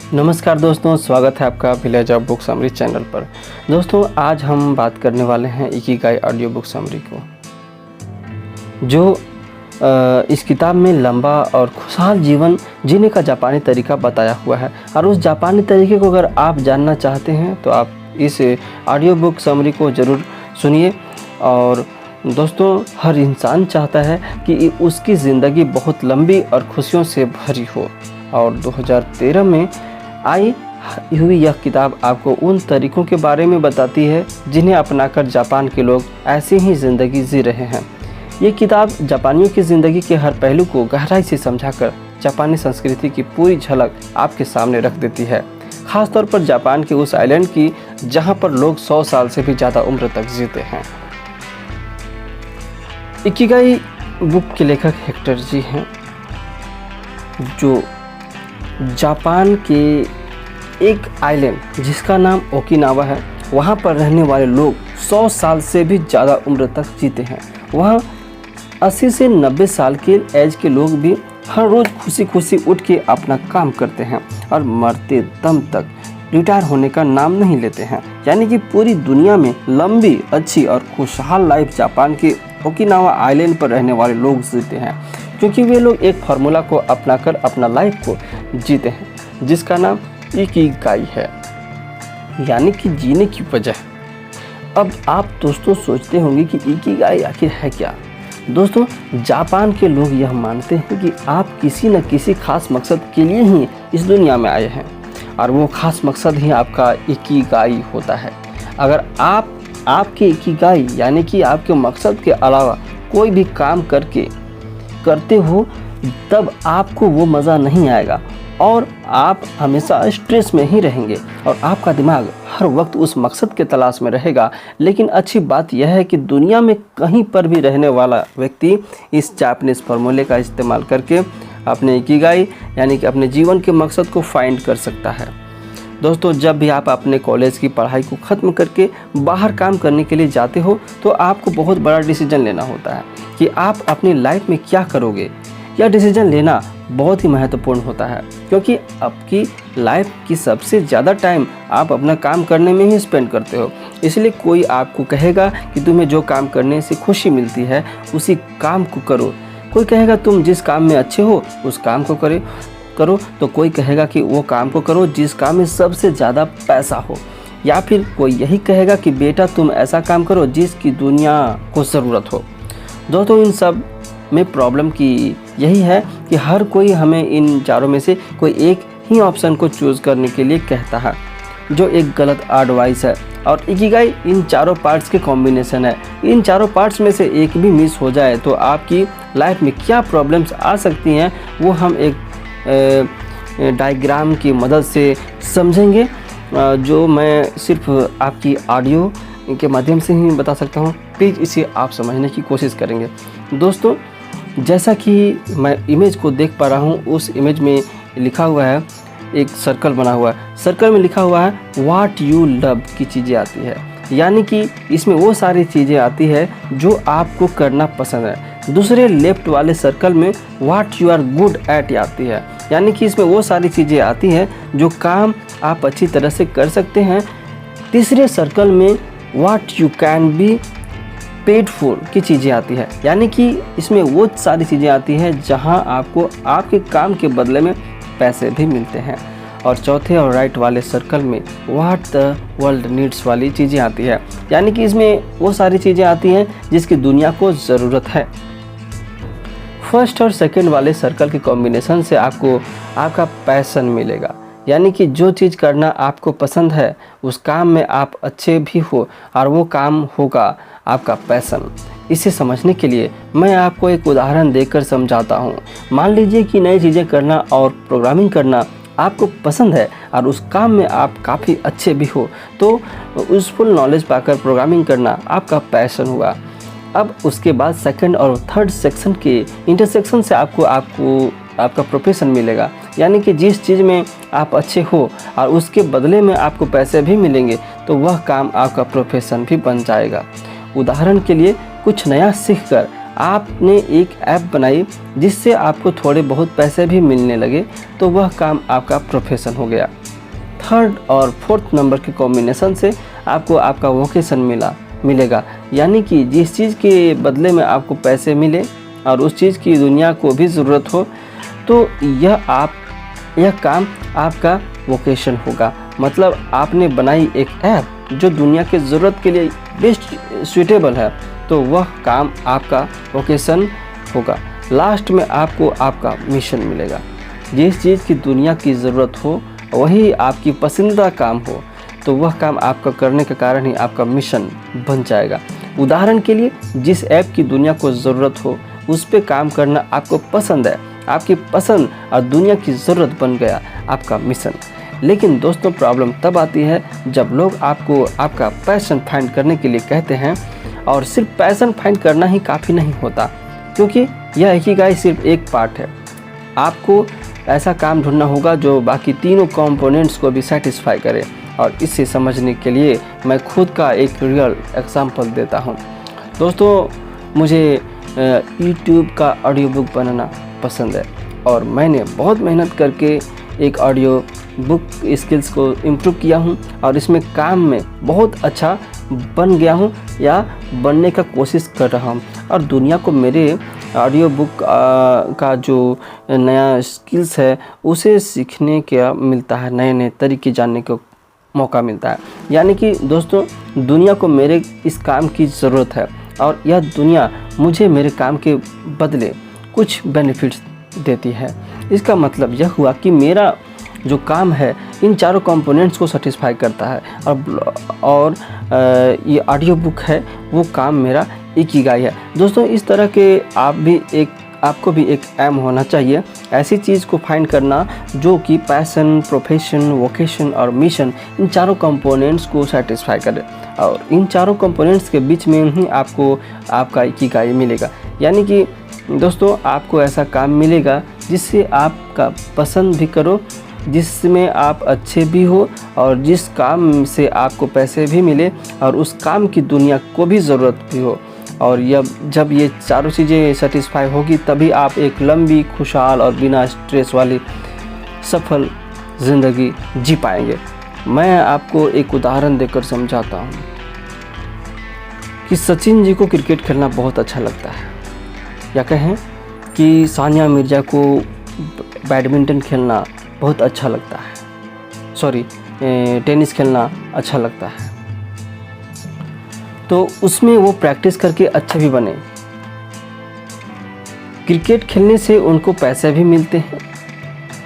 नमस्कार दोस्तों, स्वागत है आपका village of book summary channel पर। दोस्तों, आज हम बात करने वाले हैं इकिगाई ऑडियो बुक समरी को, जो इस किताब में लंबा और खुशहाल जीवन जीने का जापानी तरीका बताया हुआ है। और उस जापानी तरीके को अगर आप जानना चाहते हैं तो आप इस ऑडियो बुक समरी को ज़रूर सुनिए। और दोस्तों, हर इंसान चाहता है कि उसकी ज़िंदगी बहुत लंबी और खुशियों से भरी हो। और 2013 में आई हुई यह किताब आपको उन तरीकों के बारे में बताती है जिन्हें अपनाकर जापान के लोग ऐसी ही ज़िंदगी जी रहे हैं। ये किताब जापानियों की ज़िंदगी के हर पहलू को गहराई से समझाकर जापानी संस्कृति की पूरी झलक आपके सामने रख देती है, ख़ासतौर पर जापान के उस आइलैंड की जहां पर लोग 100 साल से भी ज़्यादा उम्र तक जीते हैं। इकिगाई बुक के लेखक हेक्टर जी हैं, जो जापान के एक आइलैंड जिसका नाम ओकिनावा है, वहाँ पर रहने वाले लोग 100 साल से भी ज़्यादा उम्र तक जीते हैं। वहाँ 80 से 90 साल के एज के लोग भी हर रोज़ खुशी खुशी उठ के अपना काम करते हैं और मरते दम तक रिटायर होने का नाम नहीं लेते हैं। यानी कि पूरी दुनिया में लंबी, अच्छी और खुशहाल लाइफ जापान के ओकिनावा आइलैंड पर रहने वाले लोग जीते हैं, क्योंकि वे लोग एक फार्मूला को अपनाकर अपना लाइफ को जीते हैं, जिसका नाम इकिगाई है, यानी कि जीने की वजह। अब आप दोस्तों सोचते होंगे कि इकिगाई आखिर है क्या। दोस्तों, जापान के लोग यह मानते हैं कि आप किसी न किसी खास मकसद के लिए ही इस दुनिया में आए हैं, और वो खास मकसद ही आपका इकिगाई होता है। अगर आपके इकिगाई यानी कि आपके मकसद के अलावा कोई भी काम करते हो, तब आपको वो मज़ा नहीं आएगा और आप हमेशा स्ट्रेस में ही रहेंगे और आपका दिमाग हर वक्त उस मकसद के तलाश में रहेगा। लेकिन अच्छी बात यह है कि दुनिया में कहीं पर भी रहने वाला व्यक्ति इस जापानीज़ फार्मूले का इस्तेमाल करके अपने इकिगाई यानी कि अपने जीवन के मकसद को फाइंड कर सकता है। दोस्तों, जब भी आप अपने कॉलेज की पढ़ाई को ख़त्म करके बाहर काम करने के लिए जाते हो, तो आपको बहुत बड़ा डिसीजन लेना होता है कि आप अपनी लाइफ में क्या करोगे। यह डिसीजन लेना बहुत ही महत्वपूर्ण होता है, क्योंकि आपकी लाइफ की सबसे ज़्यादा टाइम आप अपना काम करने में ही स्पेंड करते हो। इसलिए कोई आपको कहेगा कि तुम्हें जो काम करने से खुशी मिलती है उसी काम को करो। कोई कहेगा तुम जिस काम में अच्छे हो उस काम को करो, तो कोई कहेगा कि वो काम को करो जिस काम में सबसे ज़्यादा पैसा हो, या फिर कोई यही कहेगा कि बेटा तुम ऐसा काम करो जिसकी दुनिया को ज़रूरत हो। दोस्तों, इन सब में प्रॉब्लम की यही है कि हर कोई हमें इन चारों में से कोई एक ही ऑप्शन को चूज़ करने के लिए कहता है, जो एक गलत एडवाइस है। और इकिगाई इन चारों पार्ट्स के कॉम्बिनेशन है। इन चारों पार्ट्स में से एक भी मिस हो जाए तो आपकी लाइफ में क्या प्रॉब्लम्स आ सकती हैं, वो हम एक डायग्राम की मदद से समझेंगे, जो मैं सिर्फ आपकी ऑडियो के माध्यम से ही बता सकता हूँ। प्लीज़ इसे आप समझने की कोशिश करेंगे। दोस्तों, जैसा कि मैं इमेज को देख पा रहा हूँ, उस इमेज में लिखा हुआ है, एक सर्कल बना हुआ है। सर्कल में लिखा हुआ है व्हाट यू लव की चीज़ें आती है, यानी कि इसमें वो सारी चीज़ें आती है जो आपको करना पसंद है। दूसरे लेफ्ट वाले सर्कल में what you are good at आती है, यानी कि इसमें वो सारी चीज़ें आती हैं जो काम आप अच्छी तरह से कर सकते हैं। तीसरे सर्कल में what you can be paid for की चीज़ें आती है, यानी कि इसमें वो सारी चीज़ें आती हैं जहां आपको आपके काम के बदले में पैसे भी मिलते हैं। और चौथे और राइट वाले सर्कल में व्हाट द वर्ल्ड नीड्स वाली चीज़ें आती है, यानी कि इसमें वो सारी चीज़ें आती हैं जिसकी दुनिया को ज़रूरत है। फर्स्ट और सेकंड वाले सर्कल के कॉम्बिनेशन से आपको आपका पैशन मिलेगा, यानी कि जो चीज़ करना आपको पसंद है उस काम में आप अच्छे भी हो और वो काम होगा आपका पैशन। इसे समझने के लिए मैं आपको एक उदाहरण देकर समझाता हूँ। मान लीजिए कि नई चीज़ें करना और प्रोग्रामिंग करना आपको पसंद है और उस काम में आप काफ़ी अच्छे भी हो, तो उस फुल नॉलेज पाकर प्रोग्रामिंग करना आपका पैशन हुआ। अब उसके बाद सेकंड और थर्ड सेक्शन के इंटरसेक्शन से आपको आपका प्रोफेशन मिलेगा, यानी कि जिस चीज़ में आप अच्छे हो और उसके बदले में आपको पैसे भी मिलेंगे, तो वह काम आपका प्रोफेशन भी बन जाएगा। उदाहरण के लिए, कुछ नया सीखकर आपने एक ऐप बनाई जिससे आपको थोड़े बहुत पैसे भी मिलने लगे, तो वह काम आपका प्रोफेशन हो गया। थर्ड और फोर्थ नंबर के कॉम्बिनेशन से आपको आपका वोकेशन मिलेगा, यानी कि जिस चीज़ के बदले में आपको पैसे मिले और उस चीज़ की दुनिया को भी ज़रूरत हो, तो यह काम आपका वोकेशन होगा। मतलब आपने बनाई एक ऐप जो दुनिया के ज़रूरत के लिए बेस्ट सूटेबल है, तो वह काम आपका वोकेशन होगा। लास्ट में आपको आपका मिशन मिलेगा। जिस चीज़ की दुनिया की ज़रूरत हो वही आपकी पसंदीदा काम हो, तो वह काम आपका करने के कारण ही आपका मिशन बन जाएगा। उदाहरण के लिए, जिस ऐप की दुनिया को ज़रूरत हो उस पे काम करना आपको पसंद है, आपकी पसंद और दुनिया की ज़रूरत बन गया आपका मिशन। लेकिन दोस्तों, प्रॉब्लम तब आती है जब लोग आपको आपका पैशन फाइंड करने के लिए कहते हैं, और सिर्फ पैशन फाइंड करना ही काफ़ी नहीं होता, क्योंकि यह इकिगाई सिर्फ एक पार्ट है। आपको ऐसा काम ढूंढना होगा जो बाकी तीनों कंपोनेंट्स को भी सेटिस्फाई करे। और इसे समझने के लिए मैं खुद का एक रियल एग्जांपल देता हूँ। दोस्तों, मुझे यूट्यूब का ऑडियो बुक बनाना पसंद है, और मैंने बहुत मेहनत करके एक ऑडियो बुक स्किल्स को इम्प्रूव किया हूँ, और इसमें काम में बहुत अच्छा बन गया हूँ या बनने का कोशिश कर रहा हूँ। और दुनिया को मेरे ऑडियो बुक का जो नया स्किल्स है उसे सीखने का मिलता है, नए नए तरीके जानने को मौका मिलता है। यानी कि दोस्तों, दुनिया को मेरे इस काम की ज़रूरत है, और यह दुनिया मुझे मेरे काम के बदले कुछ बेनिफिट्स देती है। इसका मतलब यह हुआ कि मेरा जो काम है इन चारों कंपोनेंट्स को सेटिस्फाई करता है, और ये ऑडियो बुक है वो काम मेरा इकिगाई है। दोस्तों, इस तरह के आपको भी एक एम होना चाहिए, ऐसी चीज़ को फाइंड करना जो कि पैशन, प्रोफेशन, वोकेशन और मिशन, इन चारों कंपोनेंट्स को सेटिस्फाई करे, और इन चारों कंपोनेंट्स के बीच में ही आपको आपका इकिगाई मिलेगा। यानी कि दोस्तों, आपको ऐसा काम मिलेगा जिससे आपका पसंद भी करो, जिसमें आप अच्छे भी हो, और जिस काम से आपको पैसे भी मिले और उस काम की दुनिया को भी ज़रूरत भी हो। और जब ये चारों चीज़ें सेटिस्फाई होगी, तभी आप एक लंबी, खुशहाल और बिना स्ट्रेस वाली सफल ज़िंदगी जी पाएंगे। मैं आपको एक उदाहरण देकर समझाता हूँ कि सचिन जी को क्रिकेट खेलना बहुत अच्छा लगता है, या कहें कि सानिया मिर्ज़ा को बैडमिंटन खेलना बहुत अच्छा लगता है, टेनिस खेलना अच्छा लगता है, तो उसमें वो प्रैक्टिस करके अच्छे भी बने। क्रिकेट खेलने से उनको पैसे भी मिलते हैं,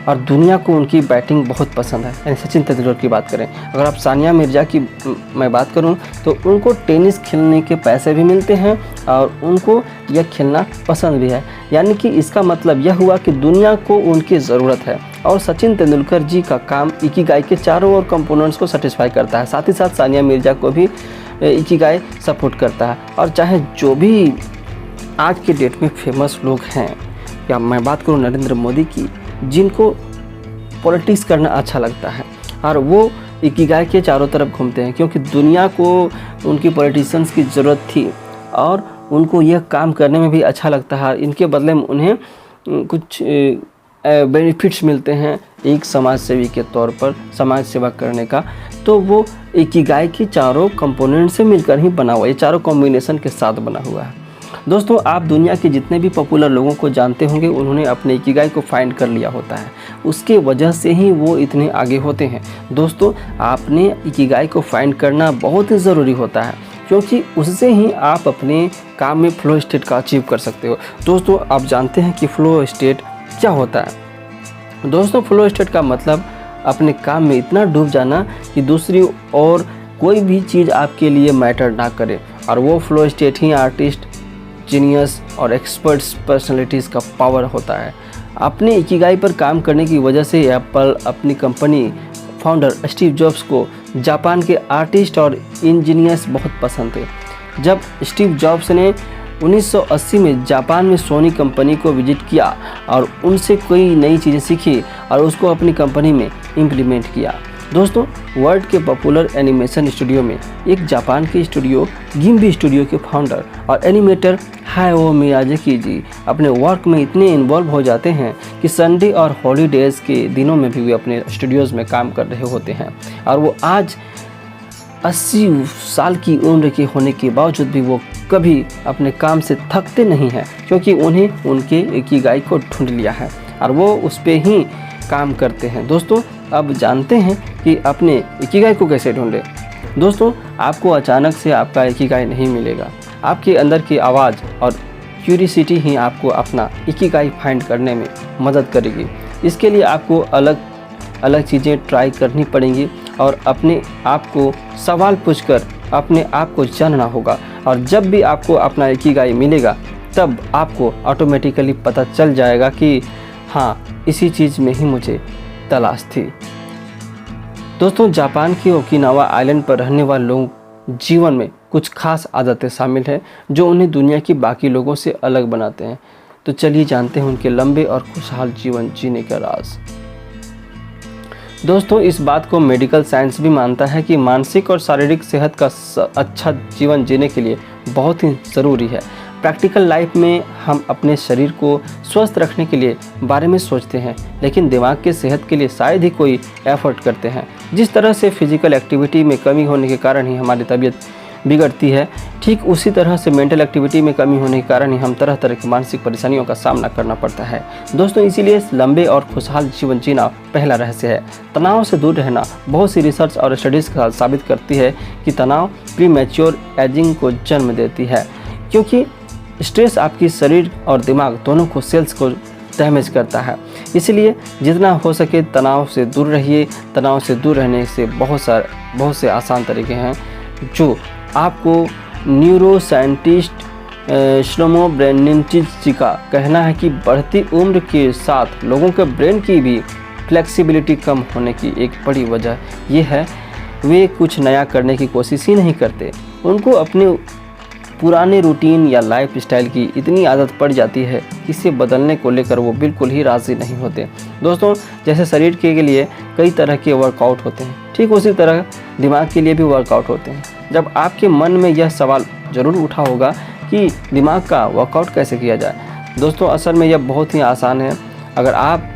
और दुनिया को उनकी बैटिंग बहुत पसंद है। यानी सचिन तेंदुलकर की बात करें, अगर आप सानिया मिर्ज़ा की मैं बात करूं, तो उनको टेनिस खेलने के पैसे भी मिलते हैं और उनको यह खेलना पसंद भी है। यानी कि इसका मतलब यह हुआ कि दुनिया को उनकी ज़रूरत है, और सचिन तेंदुलकर जी का काम इकिगाई के चारों ओर कंपोनेंट्स को सेटिस्फाई करता है। साथ ही साथ सानिया मिर्ज़ा को भी इकिगाई सपोर्ट करता है। और चाहे जो भी आज के डेट में फेमस लोग हैं, या मैं बात करूं नरेंद्र मोदी की, जिनको पॉलिटिक्स करना अच्छा लगता है, और वो इकिगाई के चारों तरफ घूमते हैं, क्योंकि दुनिया को उनकी पॉलिटिशियंस की ज़रूरत थी और उनको यह काम करने में भी अच्छा लगता है। इनके बदले में उन्हें कुछ बेनिफिट्स मिलते हैं एक समाज सेवी के तौर पर, समाज सेवा करने का। तो वो इकिगाई के चारों कंपोनेंट से मिलकर ही बना हुआ है, ये चारों कॉम्बिनेशन के साथ बना हुआ है। दोस्तों, आप दुनिया के जितने भी पॉपुलर लोगों को जानते होंगे, उन्होंने अपने इकिगाई को फाइंड कर लिया होता है, उसके वजह से ही वो इतने आगे होते हैं। दोस्तों, आपने इकिगाई को फाइंड करना बहुत ही ज़रूरी होता है, क्योंकि उससे ही आप अपने काम में फ्लो स्टेट का अचीव कर सकते हो। दोस्तों, आप जानते हैं कि फ्लो स्टेट क्या होता है? दोस्तों, फ्लो स्टेट का मतलब अपने काम में इतना डूब जाना कि दूसरी और कोई भी चीज़ आपके लिए मैटर ना करे, और वो फ्लो स्टेट ही आर्टिस्ट, जीनियस और एक्सपर्ट्स पर्सनालिटीज़ का पावर होता है। अपने इकिगाई पर काम करने की वजह से एप्पल अपनी कंपनी फाउंडर स्टीव जॉब्स को जापान के आर्टिस्ट और इंजीनियर्स बहुत पसंद थे। जब स्टीव जॉब्स ने 1980 में जापान में सोनी कंपनी को विजिट किया और उनसे कोई नई चीज़ें सीखी और उसको अपनी कंपनी में इम्प्लीमेंट किया। दोस्तों, वर्ल्ड के पॉपुलर एनिमेशन स्टूडियो में एक जापान के स्टूडियो गिम्बी स्टूडियो के फाउंडर और एनिमेटर हायाओ मियाज़ाकी जी अपने वर्क में इतने इन्वॉल्व हो जाते हैं कि संडे और हॉलीडेज़ के दिनों में भी वे अपने स्टूडियोज़ में काम कर रहे होते हैं। और वो आज 80 साल की उम्र के होने के बावजूद भी वो कभी अपने काम से थकते नहीं हैं, क्योंकि उन्हें उनके इकिगाई को ढूंढ लिया है और वो उस पे ही काम करते हैं। दोस्तों, अब जानते हैं कि अपने इकिगाई को कैसे ढूंढें। दोस्तों, आपको अचानक से आपका इकिगाई नहीं मिलेगा। आपके अंदर की आवाज़ और क्यूरियोसिटी ही आपको अपना इकिगाई फाइंड करने में मदद करेगी। इसके लिए आपको अलग अलग चीज़ें ट्राई करनी पड़ेंगी और अपने आप को सवाल पूछकर अपने आप को जानना होगा। और जब भी आपको अपना इकिगाई मिलेगा तब आपको ऑटोमेटिकली पता चल जाएगा कि हाँ, इसी चीज़ में ही मुझे तलाश थी। दोस्तों, जापान की ओकिनावा आइलैंड पर रहने वाले लोग जीवन में कुछ खास आदतें शामिल हैं जो उन्हें दुनिया की बाकी लोगों से अलग बनाते हैं। तो चलिए जानते हैं उनके लंबे और खुशहाल जीवन जीने का राज। दोस्तों, इस बात को मेडिकल साइंस भी मानता है कि मानसिक और शारीरिक सेहत का अच्छा जीवन जीने के लिए बहुत ही ज़रूरी है। प्रैक्टिकल लाइफ में हम अपने शरीर को स्वस्थ रखने के लिए बारे में सोचते हैं, लेकिन दिमाग के सेहत के लिए शायद ही कोई एफर्ट करते हैं। जिस तरह से फिजिकल एक्टिविटी में कमी होने के कारण ही हमारी तबीयत बिगड़ती है, ठीक उसी तरह से मेंटल एक्टिविटी में कमी होने के कारण ही हम तरह तरह की मानसिक परेशानियों का सामना करना पड़ता है। दोस्तों, इसीलिए लंबे और खुशहाल जीवन जीना पहला रहस्य है। तनाव से दूर रहना। बहुत सी रिसर्च और स्टडीज़ का साबित करती है कि तनाव प्रीमैच्योर एजिंग को जन्म देती है, क्योंकि स्ट्रेस आपकी शरीर और दिमाग दोनों को सेल्स को डैमेज करता है। इसलिए जितना हो सके तनाव से दूर रहिए। तनाव से दूर रहने से बहुत से आसान तरीके हैं जो आपको न्यूरो साइंटिस्ट श्लोमो ब्रेनिनचिच जी का कहना है कि बढ़ती उम्र के साथ लोगों के ब्रेन की भी फ्लेक्सिबिलिटी कम होने की एक बड़ी वजह यह है वे कुछ नया करने की कोशिश ही नहीं करते। उनको अपने पुराने रूटीन या लाइफ स्टाइल की इतनी आदत पड़ जाती है कि इसे बदलने को लेकर वो बिल्कुल ही राज़ी नहीं होते। दोस्तों, जैसे शरीर के लिए कई तरह के वर्कआउट होते हैं, ठीक उसी तरह दिमाग के लिए भी वर्कआउट होते हैं। जब आपके मन में यह सवाल ज़रूर उठा होगा कि दिमाग का वर्कआउट कैसे किया जाए। दोस्तों, असल में यह बहुत ही आसान है। अगर आप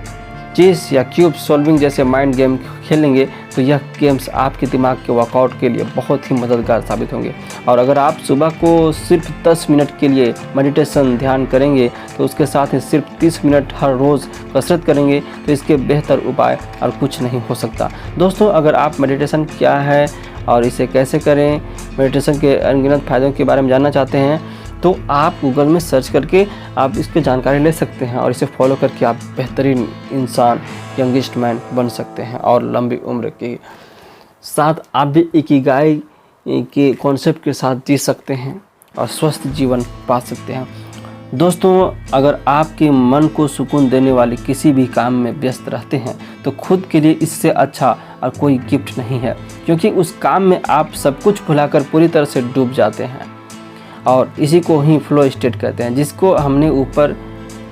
चेस या क्यूब सॉल्विंग जैसे माइंड गेम खेलेंगे तो यह गेम्स आपके दिमाग के वर्कआउट के लिए बहुत ही मददगार साबित होंगे। और अगर आप सुबह को सिर्फ 10 मिनट के लिए मेडिटेशन ध्यान करेंगे तो उसके साथ ही सिर्फ 30 मिनट हर रोज़ कसरत करेंगे तो इसके बेहतर उपाय और कुछ नहीं हो सकता। दोस्तों, अगर आप मेडिटेशन क्या है और इसे कैसे करें, मेडिटेशन के अनगिनत फ़ायदों के बारे में जानना चाहते हैं तो आप गूगल में सर्च करके आप इसकी जानकारी ले सकते हैं और इसे फॉलो करके आप बेहतरीन इंसान, यंगेस्ट मैन बन सकते हैं और लंबी उम्र के साथ आप भी इकिगाई के कॉन्सेप्ट के साथ जी सकते हैं और स्वस्थ जीवन पा सकते हैं। दोस्तों, अगर आपके मन को सुकून देने वाले किसी भी काम में व्यस्त रहते हैं तो खुद के लिए इससे अच्छा और कोई गिफ्ट नहीं है, क्योंकि उस काम में आप सब कुछ भुलाकर पूरी तरह से डूब जाते हैं और इसी को ही फ्लो स्टेट कहते हैं, जिसको हमने ऊपर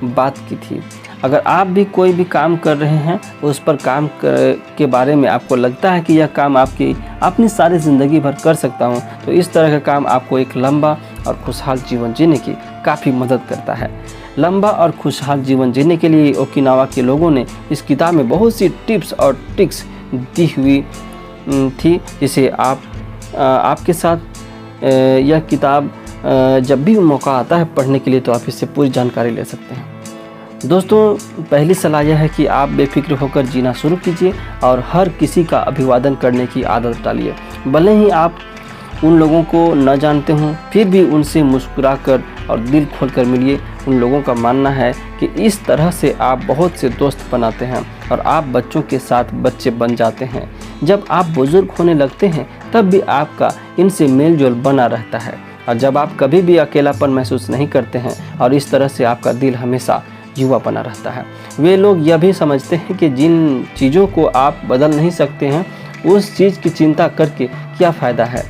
बात की थी। अगर आप भी कोई भी काम कर रहे हैं, उस पर काम के बारे में आपको लगता है कि यह काम आपकी अपनी सारी ज़िंदगी भर कर सकता हूं, तो इस तरह का काम आपको एक लंबा और खुशहाल जीवन जीने की काफ़ी मदद करता है। लंबा और खुशहाल जीवन जीने के लिए ओकिनावा के लोगों ने इस किताब में बहुत सी टिप्स और ट्रिक्स दी हुई थी, जिसे आपके साथ यह किताब जब भी मौका आता है पढ़ने के लिए तो आप इससे पूरी जानकारी ले सकते हैं। दोस्तों, पहली सलाह यह है कि आप बेफिक्र होकर जीना शुरू कीजिए और हर किसी का अभिवादन करने की आदत डालिए। भले ही आप उन लोगों को न जानते हों, फिर भी उनसे मुस्कुराकर और दिल खोलकर मिलिए। उन लोगों का मानना है कि इस तरह से आप बहुत से दोस्त बनाते हैं और आप बच्चों के साथ बच्चे बन जाते हैं। जब आप बुजुर्ग होने लगते हैं तब भी आपका इनसे मेल जोल बना रहता है और जब आप कभी भी अकेलापन महसूस नहीं करते हैं और इस तरह से आपका दिल हमेशा युवा बना रहता है। वे लोग यह भी समझते हैं कि जिन चीज़ों को आप बदल नहीं सकते हैं उस चीज़ की चिंता करके क्या फ़ायदा है,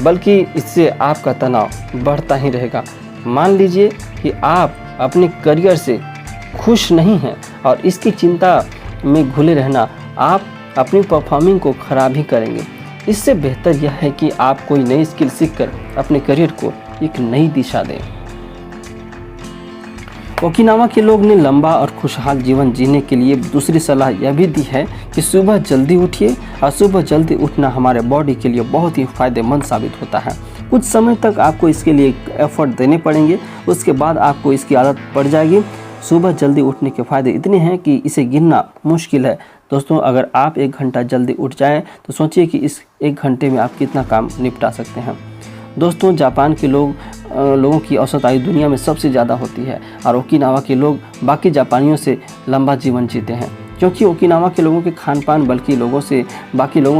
बल्कि इससे आपका तनाव बढ़ता ही रहेगा। मान लीजिए कि आप अपने करियर से खुश नहीं हैं और इसकी चिंता में घुले रहना आप अपनी परफॉर्मिंग को ख़राब ही करेंगे। इससे बेहतर यह है कि आप कोई नई स्किल सीखकर अपने करियर को एक नई दिशा दें। ओकिनावा के लोग ने लंबा और खुशहाल जीवन जीने के लिए दूसरी सलाह यह भी दी है कि सुबह जल्दी उठिए, और सुबह जल्दी उठना हमारे बॉडी के लिए बहुत ही फ़ायदेमंद साबित होता है। कुछ समय तक आपको इसके लिए एफर्ट देने पड़ेंगे, उसके बाद आपको इसकी आदत पड़ जाएगी। सुबह जल्दी उठने के फ़ायदे इतने हैं कि इसे गिनना मुश्किल है। दोस्तों, अगर आप 1 घंटा जल्दी उठ जाएं तो सोचिए कि इस 1 घंटे में आप कितना काम निपटा सकते हैं। दोस्तों, जापान के लोगों की औसत आयु दुनिया में सबसे ज़्यादा होती है, और ओकिनावा के लोग बाकी जापानियों से लंबा जीवन जीते हैं, क्योंकि ओकिनावा के लोगों के खान पान बाकी लोगों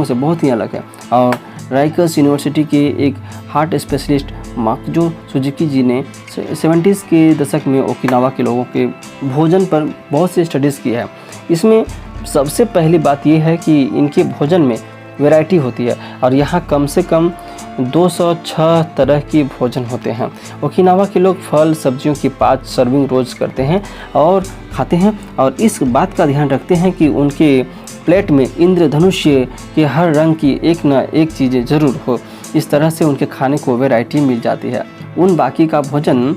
से बहुत ही अलग है। और राइकर्स यूनिवर्सिटी के एक हार्ट स्पेशलिस्ट माकजो सुजुकी जी ने 70s के दशक में ओकिनावा के लोगों के भोजन पर बहुत से स्टडीज़ की है। इसमें सबसे पहली बात यह है कि इनके भोजन में वैरायटी होती है, और यहाँ कम से कम 206 तरह के भोजन होते हैं। ओकिनावा के लोग फल सब्जियों की 5 सर्विंग रोज़ करते हैं और खाते हैं, और इस बात का ध्यान रखते हैं कि उनके प्लेट में इंद्रधनुष के हर रंग की एक न एक चीज़ें ज़रूर हो। इस तरह से उनके खाने को वैरायटी मिल जाती है। उन बाकी का भोजन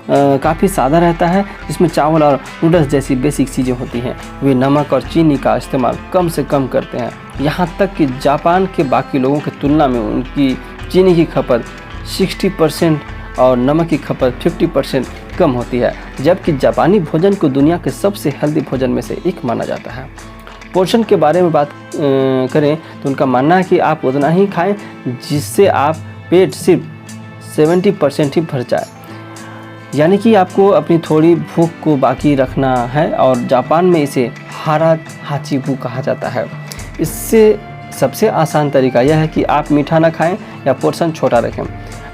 काफ़ी सादा रहता है, जिसमें चावल और नूडल्स जैसी बेसिक चीज़ें होती हैं। वे नमक और चीनी का इस्तेमाल कम से कम करते हैं, यहाँ तक कि जापान के बाकी लोगों की तुलना में उनकी चीनी की खपत 60% और नमक की खपत 50% कम होती है, जबकि जापानी भोजन को दुनिया के सबसे हेल्दी भोजन में से एक माना जाता है। पोर्शन के बारे में बात करें तो उनका मानना है कि आप उतना ही खाएं जिससे आप पेट सिर्फ 70% ही भर जाए, यानी कि आपको अपनी थोड़ी भूख को बाकी रखना है, और जापान में इसे हारा हाचिबू कहा जाता है। इससे सबसे आसान तरीका यह है कि आप मीठा ना खाएं या पोर्शन छोटा रखें।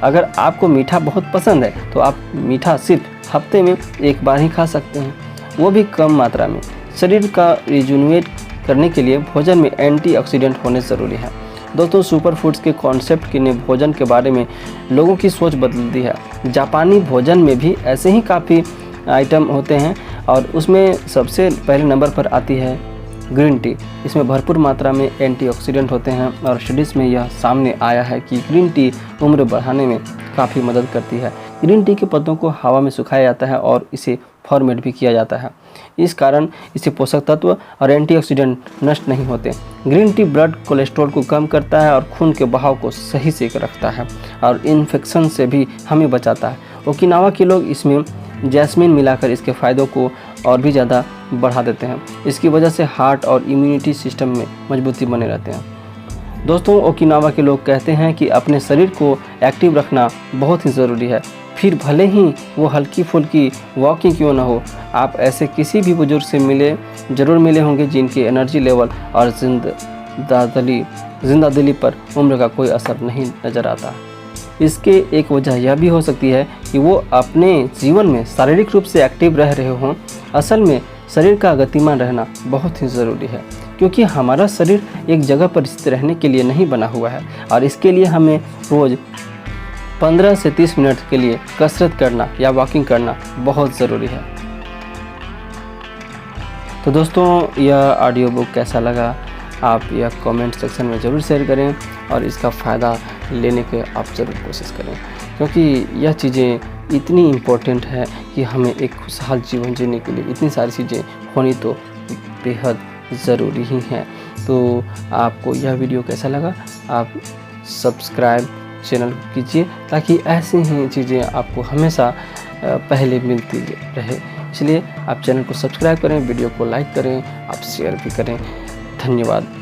अगर आपको मीठा बहुत पसंद है तो आप मीठा सिर्फ हफ्ते में 1 बार ही खा सकते हैं, वो भी कम मात्रा में। शरीर का रिजुनवेट करने के लिए भोजन में एंटीऑक्सीडेंट होने ज़रूरी है। दोस्तों, सुपर फूड्स के कॉन्सेप्ट ने भोजन के बारे में लोगों की सोच बदल दी है। जापानी भोजन में भी ऐसे ही काफ़ी आइटम होते हैं, और उसमें सबसे पहले नंबर पर आती है ग्रीन टी। इसमें भरपूर मात्रा में एंटीऑक्सीडेंट होते हैं, और स्टडीज़ में यह सामने आया है कि ग्रीन टी उम्र बढ़ाने में काफ़ी मदद करती है। ग्रीन टी के पत्तों को हवा में सुखाया जाता है और इसे फॉर्मेट भी किया जाता है। इस कारण इसे पोषक तत्व और एंटीऑक्सीडेंट नष्ट नहीं होते। ग्रीन टी ब्लड कोलेस्ट्रॉल को कम करता है और खून के बहाव को सही से रखता है, और इन्फेक्शन से भी हमें बचाता है। ओकिनावा के लोग इसमें जैस्मिन मिलाकर इसके फ़ायदों को और भी ज़्यादा बढ़ा देते हैं। इसकी वजह से हार्ट और इम्यूनिटी सिस्टम में मजबूती बने रहते हैं। दोस्तों, ओकिनावा के लोग कहते हैं कि अपने शरीर को एक्टिव रखना बहुत ही ज़रूरी है, फिर भले ही वो हल्की फुल्की वॉकिंग क्यों ना हो। आप ऐसे किसी भी बुजुर्ग से ज़रूर मिले होंगे जिनके एनर्जी लेवल और जिंदादिली पर उम्र का कोई असर नहीं नज़र आता। इसके एक वजह यह भी हो सकती है कि वो अपने जीवन में शारीरिक रूप से एक्टिव रह रहे हों। असल में शरीर का गतिमान रहना बहुत ही ज़रूरी है, क्योंकि हमारा शरीर एक जगह पर स्थित रहने के लिए नहीं बना हुआ है, और इसके लिए हमें रोज़ 15 से 30 मिनट के लिए कसरत करना या वॉकिंग करना बहुत ज़रूरी है। तो दोस्तों, यह ऑडियो बुक कैसा लगा आप यह कमेंट सेक्शन में ज़रूर शेयर करें, और इसका फ़ायदा लेने के आप ज़रूर कोशिश करें, क्योंकि यह चीज़ें इतनी इम्पोर्टेंट है कि हमें एक खुशहाल जीवन जीने के लिए इतनी सारी चीज़ें होनी तो बेहद ज़रूरी ही हैं। तो आपको यह वीडियो कैसा लगा, आप सब्सक्राइब चैनल कीजिए, ताकि ऐसी ही चीज़ें आपको हमेशा पहले मिलती रहे। इसलिए आप चैनल को सब्सक्राइब करें, वीडियो को लाइक करें, आप शेयर भी करें। धन्यवाद।